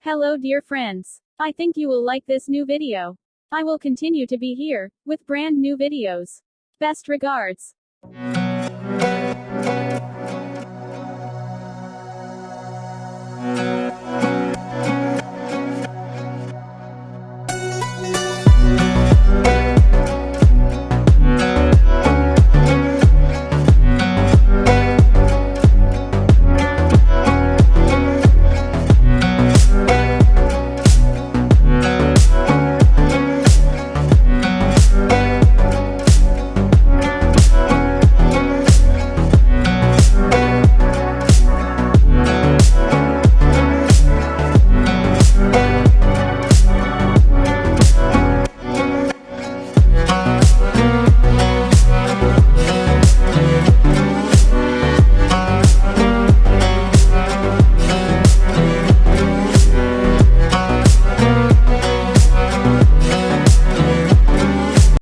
Hello dear friends. I think you will like this new video. I will continue to be here, with brand new videos. Best regards.